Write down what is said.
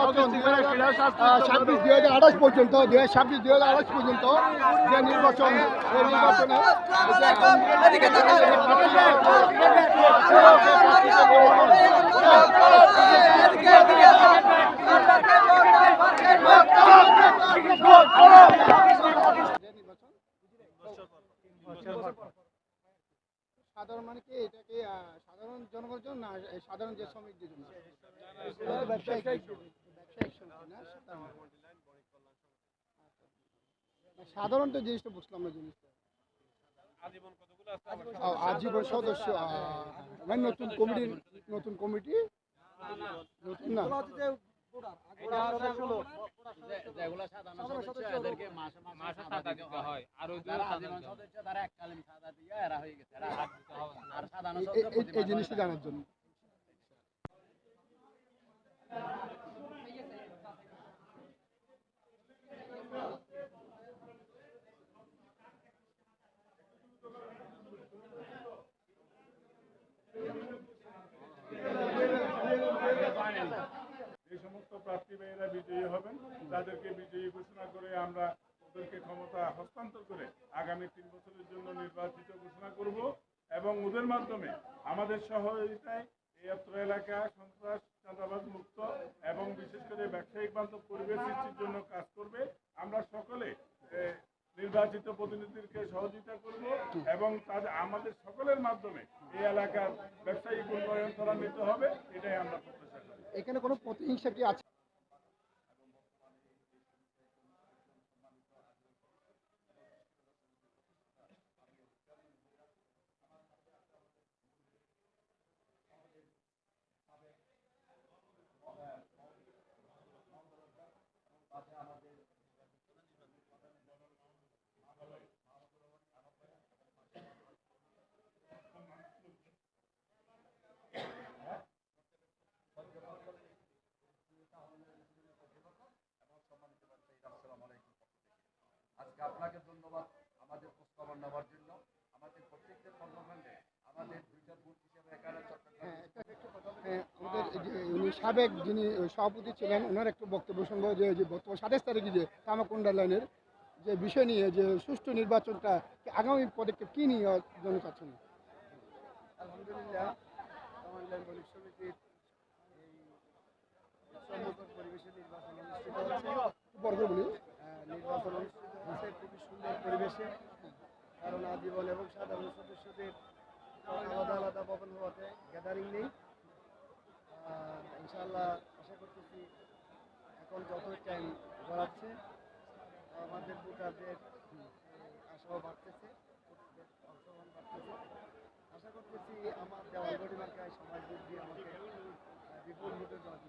নির্বাচন 2026-2028 পর্যন্ত 2026-2028 পর্যন্ত যে নির্বাচন এই নির্বাচনে সাধারণ মানে কি এটাকে সাধারণ জনগণের জন্য না সাধারণ যে শ্রমিকদের জন্য সাধারণত জিনিসটা বুঝলাম না জিনিসটা আজীবন সদস্য মানে নতুন কমিটি নতুন না এই জিনিসটা জানার জন্য এই সমস্ত প্রার্থী ভাইয়েরা বিজয়ী হবেন তাদেরকে বিজয়ী ঘোষণা করে আমরা ওদেরকে ক্ষমতা হস্তান্তর করে আগামী 3 বছরের জন্য নির্বাচিত ঘোষণা করব এবং ওদের মাধ্যমে আমাদের সহযোগিতায় এই অত্র এলাকা সন্ত্রাস চাঁদাবাজ মুক্ত এবং বিশেষ করে ব্যবসায়িক বান্ধব পরিবেশ সৃষ্টির জন্য কাজ করবে। আমরা সকলে নির্বাচিত প্রতিনিধিদেরকে সহযোগিতা করব এবং তাদের আমাদের সকলের মাধ্যমে এই এলাকার ব্যবসায়িক উন্নয়ন ত্বরান্বিত হবে, এটাই আমরা প্রত্যাশা করি। এখানে কোনো প্রতিহিংসা কি আছে? আজকে আপনাকে ধন্যবাদ আমাদের প্রস্তাবনা নেওয়ার জন্য। আমাদের প্রত্যেকটা কর্মকাণ্ডে আমাদের দুইটা বুথ হিসেবে এখানে উনি সাবেক যিনি সভাপতি ছিলেন ওনার একটু বক্তব্য শুনবো যে বর্তমান 27 তারিখে যে তামাকুন্ডা লাইনের যে বিষয় নিয়ে যে সুষ্ঠু নির্বাচনটা আগামী পদক্ষেপ কী নিয়ে জন্য চাচ্ছেন? আলহামদুলিল্লাহ তামাকুন্ডা মৌলিক সমিতির এই সম্মুখীন পরিবেশে নির্বাচন অনুষ্ঠিত হচ্ছে। নির্বাচন অনুষ্ঠিত হচ্ছে খুবই সুন্দর পরিবেশে, কারণ আজীবন এবং সাধারণ সদস্যদের আলাদা আলাদা ভবন হওয়াতে গ্যাদারিং নেই। ইনশাআল্লাহ আশা করতেছি এখন যতই টাইম গড়াচ্ছে আমাদের ভোটারদের আশাও বাড়তেছে, অংশগ্রহণ বাড়তেছে। আশা করতেছি আমার দেওয়াল গড়ি মার্কায় সমাজ ভোট দিয়ে আমাকে বিপুল ভোটে জয়